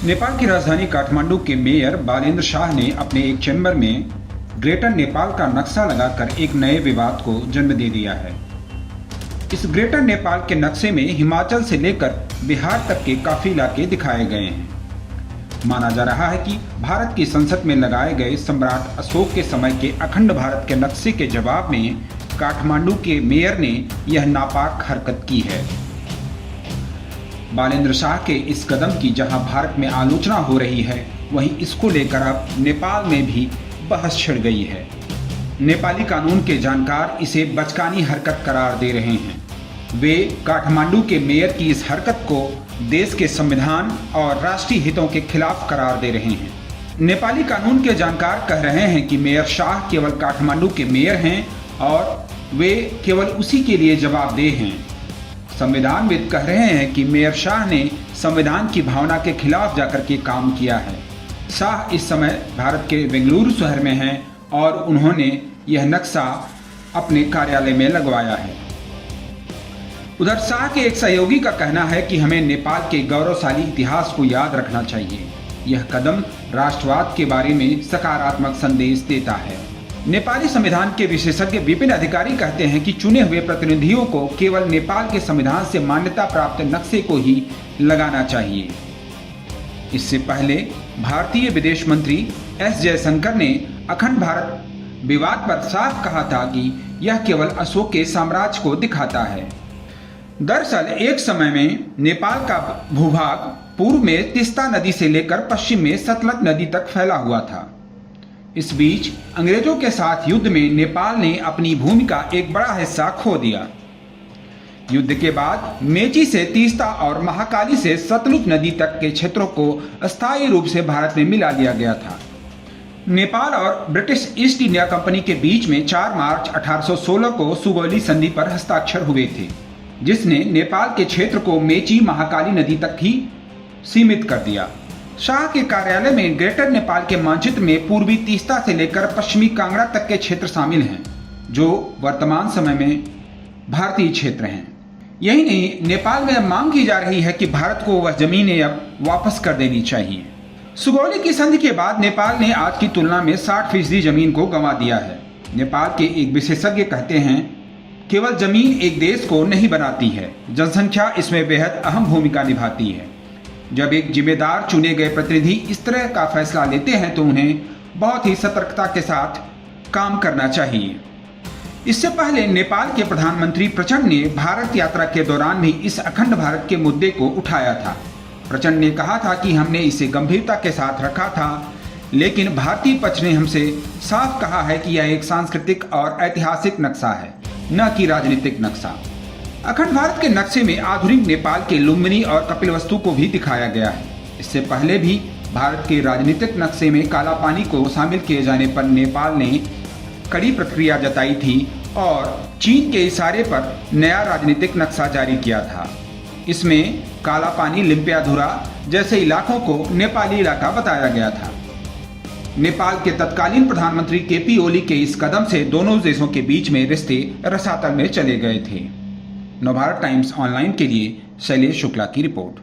नेपाल की राजधानी काठमांडू के मेयर बालेंद्र शाह ने अपने एक चैम्बर में ग्रेटर नेपाल का नक्शा लगाकर एक नए विवाद को जन्म दे दिया है। इस ग्रेटर नेपाल के नक्शे में हिमाचल से लेकर बिहार तक के काफी इलाके दिखाए गए हैं। माना जा रहा है कि भारत की संसद में लगाए गए सम्राट अशोक के समय के अखंड भारत के नक्शे के जवाब में काठमांडू के मेयर ने यह नापाक हरकत की है। बालेंद्र शाह के इस कदम की जहां भारत में आलोचना हो रही है, वहीं इसको लेकर अब नेपाल में भी बहस छिड़ गई है। नेपाली कानून के जानकार इसे बचकानी हरकत करार दे रहे हैं। वे काठमांडू के मेयर की इस हरकत को देश के संविधान और राष्ट्रीय हितों के खिलाफ करार दे रहे हैं। नेपाली कानून के जानकार कह रहे हैं कि मेयर शाह केवल काठमांडू के मेयर हैं और वे केवल उसी के लिए जवाबदेह हैं। संविधानविद कह रहे हैं कि मेयर शाह ने संविधान की भावना के खिलाफ जाकर के काम किया है। शाह इस समय भारत के बेंगलुरु शहर में हैं और उन्होंने यह नक्शा अपने कार्यालय में लगवाया है। उधर शाह के एक सहयोगी का कहना है कि हमें नेपाल के गौरवशाली इतिहास को याद रखना चाहिए। यह कदम राष्ट्रवाद के बारे में सकारात्मक संदेश देता है। नेपाली संविधान के विशेषज्ञ विपिन अधिकारी कहते हैं कि चुने हुए प्रतिनिधियों को केवल नेपाल के संविधान से मान्यता प्राप्त नक्शे को ही लगाना चाहिए। इससे पहले भारतीय विदेश मंत्री एस जयशंकर ने अखंड भारत विवाद पर साफ कहा था कि यह केवल अशोक के साम्राज्य को दिखाता है। दरअसल एक समय में नेपाल का भूभाग पूर्व में तीस्ता नदी से लेकर पश्चिम में सतलज नदी तक फैला हुआ था। इस बीच अंग्रेजों के साथ युद्ध में नेपाल ने अपनी भूमि का एक बड़ा हिस्सा खो दिया। युद्ध के बाद मेची से तीस्ता और महाकाली से सतलुज नदी तक के क्षेत्रों को अस्थायी रूप से भारत में मिला लिया गया था। नेपाल और ब्रिटिश ईस्ट इंडिया कंपनी के बीच में 4 मार्च 1816 को सुगौली संधि पर हस्ताक्षर हुए थे, जिसने नेपाल के क्षेत्र को मेची महाकाली नदी तक ही सीमित कर दिया। शाह के कार्यालय में ग्रेटर नेपाल के मानचित्र में पूर्वी तीस्ता से लेकर पश्चिमी कांगड़ा तक के क्षेत्र शामिल हैं, जो वर्तमान समय में भारतीय क्षेत्र हैं। यही नहीं, नेपाल में मांग की जा रही है कि भारत को वह जमीनें अब वापस कर देनी चाहिए। सुगौली की संधि के बाद नेपाल ने आज की तुलना में 60% जमीन को गंवा दिया है। नेपाल के एक विशेषज्ञ कहते हैं, केवल जमीन एक देश को नहीं बनाती है, जनसंख्या इसमें बेहद अहम भूमिका निभाती है। जब एक जिम्मेदार चुने गए प्रतिनिधि इस तरह का फैसला लेते हैं तो उन्हें बहुत ही सतर्कता के साथ काम करना चाहिए। इससे पहले नेपाल के प्रधानमंत्री प्रचंड ने भारत यात्रा के दौरान भी इस अखंड भारत के मुद्दे को उठाया था। प्रचंड ने कहा था कि हमने इसे गंभीरता के साथ रखा था, लेकिन भारतीय पक्ष ने हमसे साफ कहा है कि यह एक सांस्कृतिक और ऐतिहासिक नक्शा है, न कि राजनीतिक नक्शा। अखंड भारत के नक्शे में आधुनिक नेपाल के लुम्बिनी और कपिलवस्तु को भी दिखाया गया है। इससे पहले भी भारत के राजनीतिक नक्शे में काला पानी को शामिल किए जाने पर नेपाल ने कड़ी प्रतिक्रिया जताई थी और चीन के इशारे पर नया राजनीतिक नक्शा जारी किया था। इसमें काला पानी, लिम्पियाधुरा जैसे इलाकों को नेपाली इलाका बताया गया था। नेपाल के तत्कालीन प्रधानमंत्री केपी ओली के इस कदम से दोनों देशों के बीच में रिश्ते रसातल में चले गए थे। नवभारत टाइम्स ऑनलाइन के लिए शैलेश शुक्ला की रिपोर्ट।